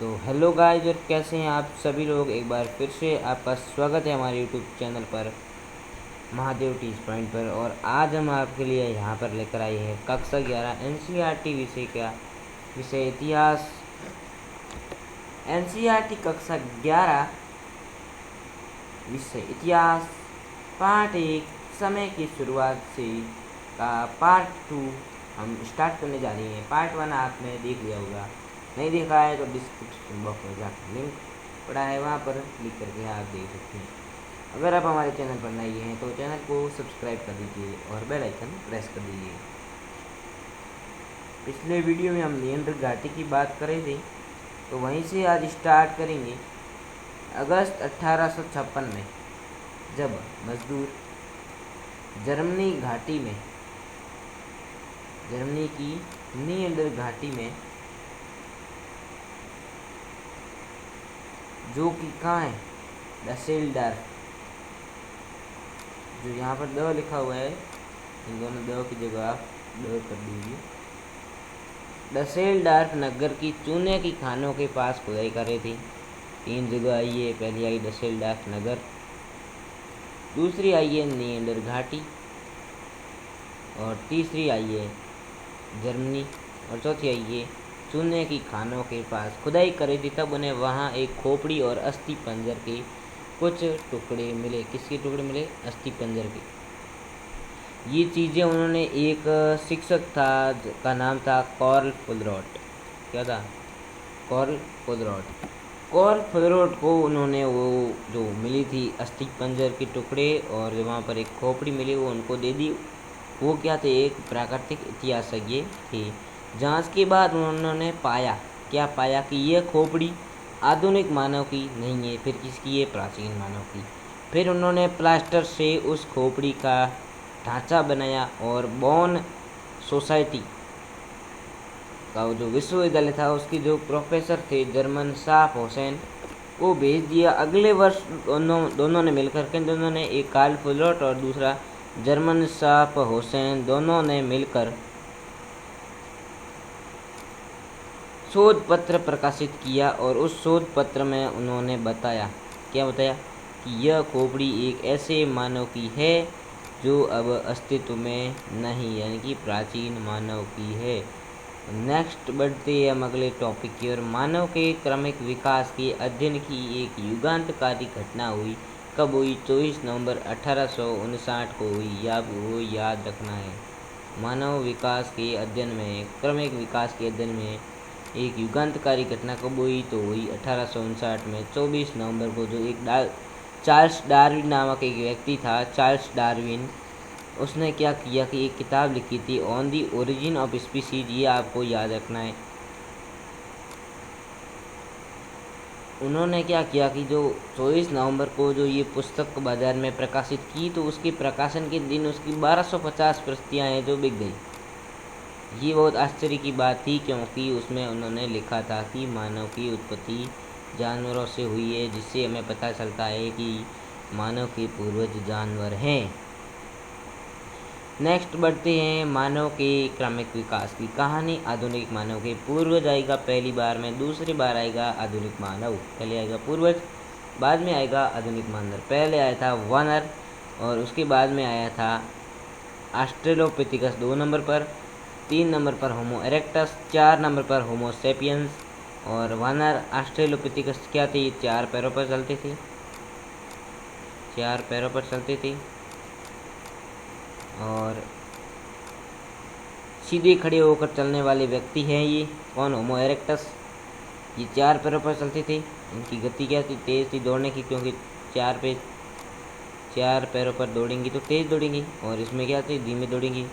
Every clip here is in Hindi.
तो हेलो गाइस, और कैसे हैं आप सभी लोग। एक बार फिर से आपका स्वागत है हमारे यूट्यूब चैनल पर, महादेव टीज पॉइंट पर। और आज हम आपके लिए यहाँ पर लेकर आए हैं कक्षा 11 एनसीईआरटी विषय का विषय इतिहास। एनसीईआरटी कक्षा 11 विषय इतिहास पार्ट 1 समय की शुरुआत से का पार्ट 2 हम स्टार्ट करने जा रहे हैं। पार्ट 1 आपने देख लिया होगा, नहीं देखा है तो डिस्क्रिप्शन बॉक्स में जाकर लिंक पड़ा है, वहाँ पर क्लिक करके आप देख सकते हैं। अगर आप हमारे चैनल पर नए हैं तो चैनल को सब्सक्राइब कर दीजिए और बेल आइकन प्रेस कर दीजिए। पिछले वीडियो में हम नियंत्रण घाटी की बात कर रहे थे, तो वहीं से आज स्टार्ट करेंगे। अगस्त 1856 में जब मजदूर जर्मनी की नियंत्रण घाटी में, जो कि कहाँ है, डसेल्डर्फ, जो यहाँ पर द लिखा हुआ है, इन दोनों द की जगह आप ड कर दीजिए। डसेल्डर्फ नगर की चूने की खानों के पास खुदाई कर रही थी। 3 जगह आई है। पहली आई डसेल्डर्फ नगर, दूसरी आई है नियंत्रण घाटी, और तीसरी आई है जर्मनी, और चौथी आई है चूने की खानों के पास खुदाई करी थी। तब उन्हें वहाँ एक खोपड़ी और अस्थि पंजर के कुछ टुकड़े मिले। किसके टुकड़े मिले? अस्थि पंजर के। ये चीज़ें उन्होंने, एक शिक्षक था का नाम था कार्ल फुलरॉट। क्या था? कार्ल फुलरॉट। कार्ल फुलरॉट को उन्होंने वो जो मिली थी अस्थि पंजर के टुकड़े और वहाँ पर एक खोपड़ी मिली, वो उनको दे दी। वो क्या थे? एक प्राकृतिक इतिहासज्ञ थे। जांच के बाद उन्होंने क्या पाया कि यह खोपड़ी आधुनिक मानव की नहीं है। फिर किसकी है? प्राचीन मानव की। फिर उन्होंने प्लास्टर से उस खोपड़ी का ढांचा बनाया और बॉन सोसाइटी का जो विश्वविद्यालय था, उसके जो प्रोफेसर थे जर्मन साफ हुसैन, को भेज दिया। अगले वर्ष दोनों ने मिलकर दोनों ने, एक कार्ल फुलरॉट और दूसरा जर्मन साफ हुसैन, दोनों ने मिलकर शोध पत्र प्रकाशित किया। और उस शोध पत्र में उन्होंने बताया, क्या बताया? कि यह खोपड़ी एक ऐसे मानव की है जो अब अस्तित्व में नहीं, यानी कि प्राचीन मानव की है। नेक्स्ट बढ़ते हैं हम अगले टॉपिक की ओर। मानव के क्रमिक विकास के अध्ययन की एक युगांतकारी घटना हुई। कब हुई? 24 नवंबर 1859 को हुई। वो याद रखना है। मानव विकास के अध्ययन में, क्रमिक विकास के अध्ययन में एक युगांतकारी घटना कब हुई? तो हुई 1859 में 24 नवंबर को। जो एक चार्ल्स डार्विन नामक एक व्यक्ति था, चार्ल्स डार्विन, उसने क्या किया कि एक किताब लिखी थी on the origin of species. ये आपको याद रखना है। उन्होंने क्या किया कि जो 24 नवंबर को जो ये पुस्तक बाजार में प्रकाशित की, तो उसके प्रकाशन के दिन उसकी 1250 प्रतियाँ हैं जो बिक गई। ये बहुत आश्चर्य की बात थी, क्योंकि उसमें उन्होंने लिखा था कि मानव की उत्पत्ति जानवरों से हुई है, जिससे हमें पता चलता है कि मानव के पूर्वज जानवर हैं। नेक्स्ट बढ़ते हैं मानव के क्रमिक विकास की कहानी। आधुनिक मानव के पूर्वज आएगा पहली बार में, दूसरी बार आएगा आधुनिक मानव। पहले आएगा पूर्वज, बाद में आएगा आधुनिक मानव। पहले आया था वानर, और उसके बाद में आया था ऑस्ट्रेलोपिथिकस 2 नंबर पर, 3 नंबर पर होमो इरेक्टस, 4 नंबर पर होमो सेपियंस। और वानर ऑस्ट्रेलोपिथिकस क्या थे? 4 पैरों पर चलते थे, 4 पैरों पर चलते थे, और सीधे खड़े होकर चलने वाले व्यक्ति हैं ये। कौन? होमो इरेक्टस। ये 4 पैरों पर चलते थे। इनकी गति क्या थी? तेज थी दौड़ने की, क्योंकि 4 पैरों पर दौड़ेंगी तो तेज दौड़ेंगी। और इसमें क्या थी? धीमे दौड़ेंगी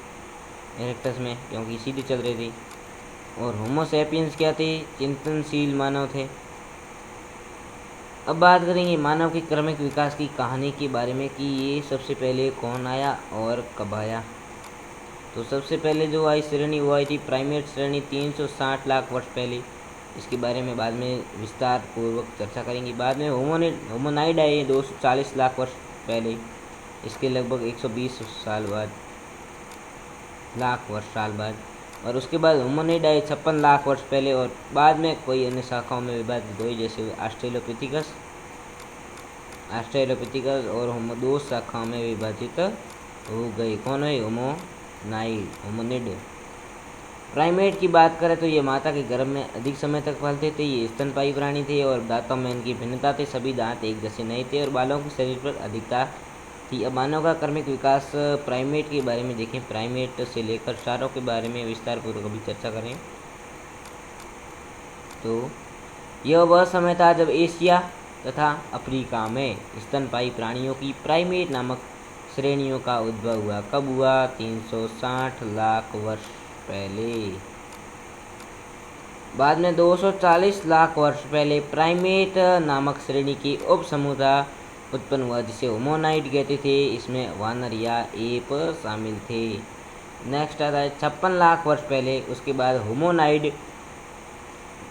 इरेक्टस में, क्योंकि सीधे चल रहे थे। और होमो सेपियंस क्या थे? चिंतनशील मानव थे। अब बात करेंगे मानव के क्रमिक विकास की कहानी के बारे में कि ये सबसे पहले कौन आया और कब आया। तो सबसे पहले जो आई श्रेणी, वो आई थी प्राइमेट श्रेणी 360 लाख वर्ष पहले। इसके बारे में बाद में विस्तार पूर्वक चर्चा करेंगे। बाद में होमोनाइड आए 240 लाख वर्ष पहले। इसके लगभग 120 लाख वर्ष साल बाद। और उसके बाद होमोनिड आए 56 लाख वर्ष पहले, और बाद में कोई अन्य शाखाओं में विभाजित हुई, जैसे ऑस्ट्रेलोपिथिकस और होमो 2 शाखाओं में विभाजित हो गई। कौन है? होमोनिड। प्राइमेट की बात करें तो ये माता के गर्भ में अधिक समय तक पलते थे, ये स्तनपायी प्राणी थे और दांतों में इनकी भिन्नता थी, सभी दांत एक जैसे नहीं थे और बालों की शरीर पर अधिकता थी। अब मानव का क्रमिक विकास प्राइमेट के बारे में देखें। प्राइमेट से लेकर सारों के बारे में विस्तार पूर्वक अभी चर्चा करें तो यह वह समय था जब एशिया तथा अफ्रीका में स्तनपायी प्राणियों की प्राइमेट नामक श्रेणियों का उद्भव हुआ। कब हुआ? 360 लाख वर्ष पहले। बाद में 240 लाख वर्ष पहले प्राइमेट नामक श्रेणी की उप समूह उत्पन्न हुआ, जिसे होमोनाइड कहते थे। इसमें वानर या एप शामिल थे। नेक्स्ट आता है 56 लाख वर्ष पहले। उसके बाद होमोनाइड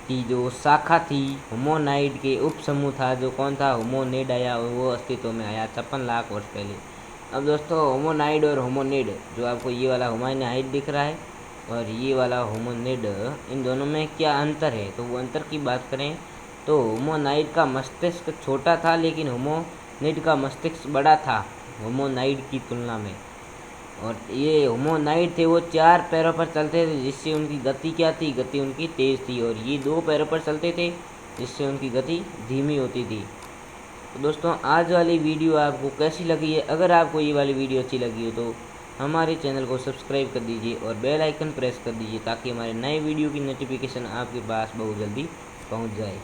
की जो शाखा थी, होमोनाइड के उप समूह था, जो कौन था? होमोनिड आया, वो अस्तित्व में आया 56 लाख वर्ष पहले। अब दोस्तों होमोनाइड और होमोनिड, जो आपको ये वाला होमोनाइड दिख रहा है और ये वाला होमोनिड, इन दोनों में क्या अंतर है? तो वो अंतर की बात करें तो होमोनाइड का मस्तिष्क छोटा था, लेकिन होमोनिड का मस्तिष्क बड़ा था होमोनाइड की तुलना में। और ये होमोनाइड थे वो 4 पैरों पर चलते थे, जिससे उनकी गति क्या थी? गति उनकी तेज़ थी। और ये 2 पैरों पर चलते थे, जिससे उनकी गति धीमी होती थी। तो दोस्तों आज वाली वीडियो आपको कैसी लगी है? अगर आपको ये वाली वीडियो अच्छी लगी हो तो हमारे चैनल को सब्सक्राइब कर दीजिए और बेल आइकन प्रेस कर दीजिए, ताकि हमारे नए वीडियो की नोटिफिकेशन आपके पास बहुत जल्दी पहुंच जाए।